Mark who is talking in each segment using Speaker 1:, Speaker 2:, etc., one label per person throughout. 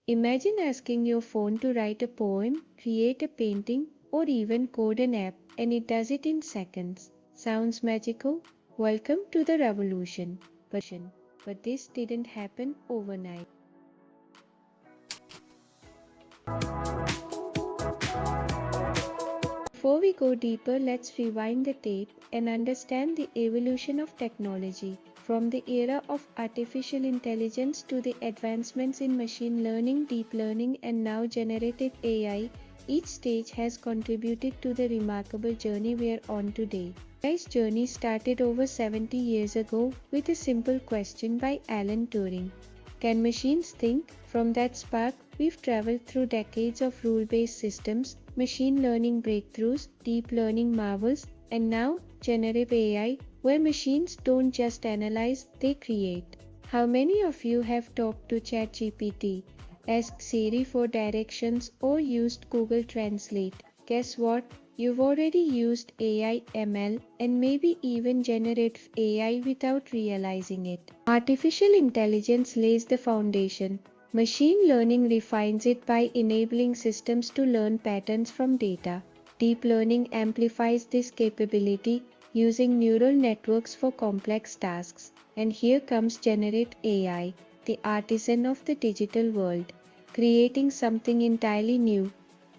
Speaker 1: Imagine asking your phone to write a poem, create a painting, or even code an app, and it does it in seconds. Sounds magical? Welcome to the revolution. But this didn't happen overnight. Before we go deeper, let's rewind the tape and understand the evolution of technology. From the era of artificial intelligence to the advancements in machine learning, deep learning, and now generative AI, each stage has contributed to the remarkable journey we are on today. AI's journey started over 70 years ago with a simple question by Alan Turing. Can machines think? From that spark, we've traveled through decades of rule-based systems, machine learning breakthroughs, deep learning marvels, and now generative AI, where machines don't just analyze, they create. How many of you have talked to ChatGPT, asked Siri for directions, or used Google Translate? Guess what? You've already used AI, ML, and maybe even generative AI without realizing it. Artificial intelligence lays the foundation. Machine learning refines it by enabling systems to learn patterns from data. Deep learning amplifies this capability using neural networks for complex tasks. And here comes generative AI, the artisan of the digital world, creating something entirely new.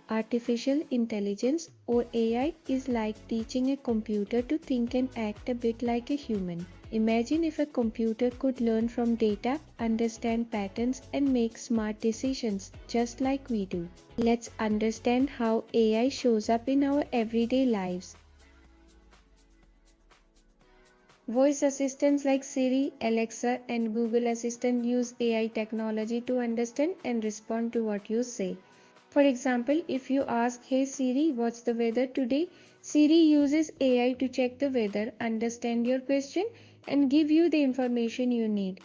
Speaker 1: Artificial intelligence, or AI, is like teaching a computer to think and act a bit like a human. Imagine if a computer could learn from data, understand patterns, and make smart decisions just like we do. Let's understand how AI shows up in our everyday lives. Voice assistants like Siri, Alexa, and Google Assistant use AI technology to understand and respond to what you say. For example, if you ask, "Hey Siri, what's the weather today?" Siri uses AI to check the weather, understand your question, and give you the information you need.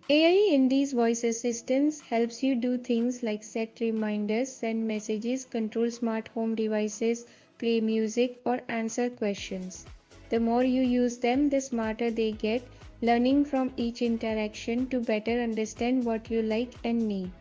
Speaker 1: AI in these voice assistants helps you do things like set reminders, send messages, control smart home devices, play music, or answer questions. The more you use them, the smarter they get, learning from each interaction to better understand what you like and need.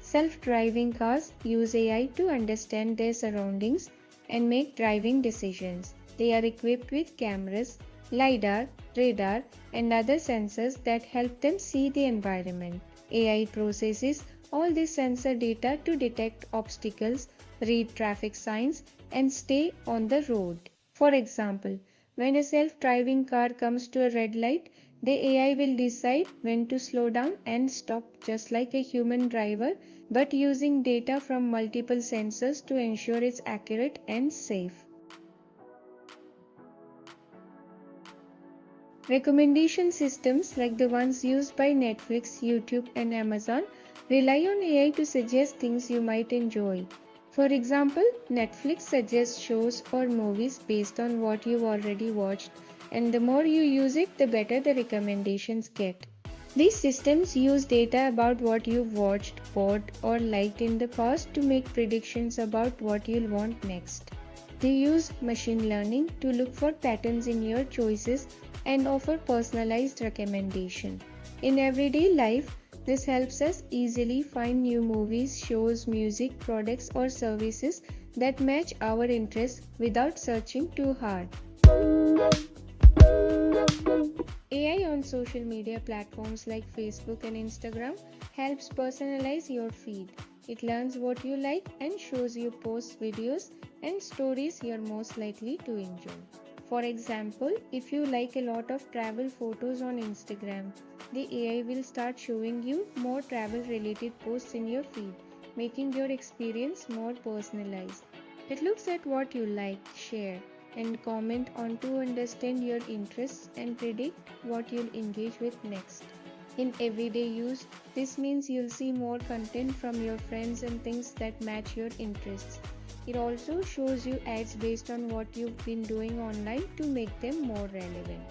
Speaker 1: Self-driving cars use AI to understand their surroundings and make driving decisions. They are equipped with cameras, LiDAR, radar, and other sensors that help them see the environment. AI processes all this sensor data to detect obstacles, read traffic signs, and stay on the road. For example, when a self-driving car comes to a red light, the AI will decide when to slow down and stop, just like a human driver, but using data from multiple sensors to ensure it's accurate and safe. Recommendation systems like the ones used by Netflix, YouTube, and Amazon rely on AI to suggest things you might enjoy. For example, Netflix suggests shows or movies based on what you've already watched, and the more you use it, the better the recommendations get. These systems use data about what you've watched, bought, or liked in the past to make predictions about what you'll want next. They use machine learning to look for patterns in your choices and offer personalized recommendation. In everyday life, this helps us easily find new movies, shows, music, products, or services that match our interests without searching too hard. AI on social media platforms like Facebook and Instagram helps personalize your feed. It learns what you like and shows you posts, videos, and stories you're most likely to enjoy. For example, if you like a lot of travel photos on Instagram, the AI will start showing you more travel-related posts in your feed, making your experience more personalized. It looks at what you like, share, and comment on to understand your interests and predict what you'll engage with next. In everyday use, this means you'll see more content from your friends and things that match your interests. It also shows you ads based on what you've been doing online to make them more relevant.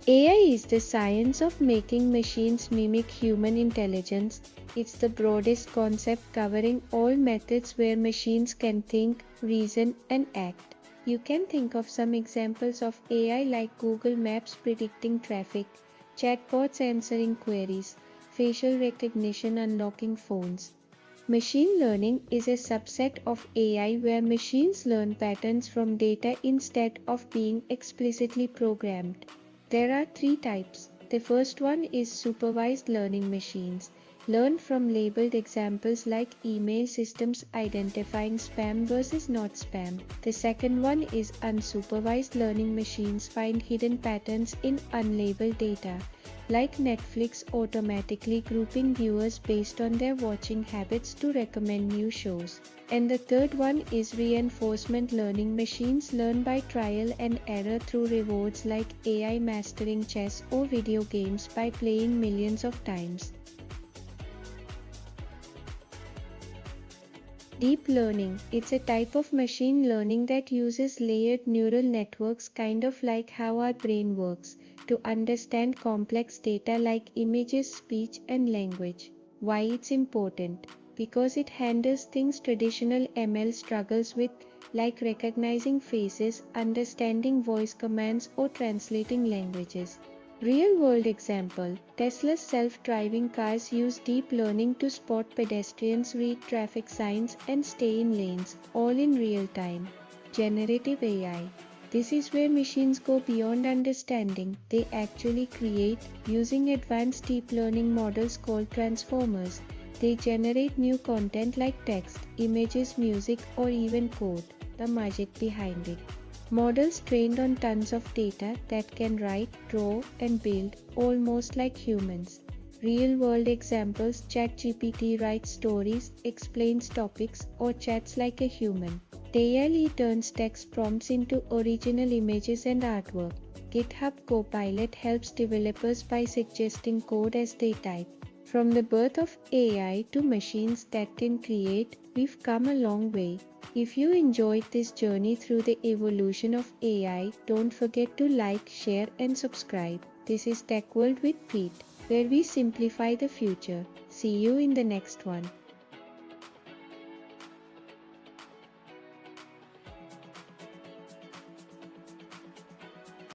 Speaker 1: AI is the science of making machines mimic human intelligence. It's the broadest concept covering all methods where machines can think, reason, and act. You can think of some examples of AI like Google Maps predicting traffic, chatbots answering queries, facial recognition unlocking phones. Machine learning is a subset of AI where machines learn patterns from data instead of being explicitly programmed. There are three types. The first one is supervised learning machines. Learn from labeled examples like email systems identifying spam versus not spam. The second one is unsupervised learning machines find hidden patterns in unlabeled data, like Netflix automatically grouping viewers based on their watching habits to recommend new shows. And the third one is reinforcement learning machines learn by trial and error through rewards like AI mastering chess or video games by playing millions of times. Deep learning, it's a type of machine learning that uses layered neural networks, kind of like how our brain works, to understand complex data like images, speech, and language. Why it's important? Because it handles things traditional ML struggles with, like recognizing faces, understanding voice commands, or translating languages. Real world example, Tesla's self-driving cars use deep learning to spot pedestrians, read traffic signs, and stay in lanes, all in real time. Generative AI. This is where machines go beyond understanding. They actually create, using advanced deep learning models called transformers. They generate new content like text, images, music, or even code. The magic behind it. Models trained on tons of data that can write, draw, and build, almost like humans. Real-world examples, ChatGPT writes stories, explains topics, or chats like a human. DALL-E turns text prompts into original images and artwork. GitHub Copilot helps developers by suggesting code as they type. From the birth of AI to machines that can create, we've come a long way. If you enjoyed this journey through the evolution of AI, don't forget to like, share, and subscribe. This is Tech World with Preet, where we simplify the future. See you in the next one.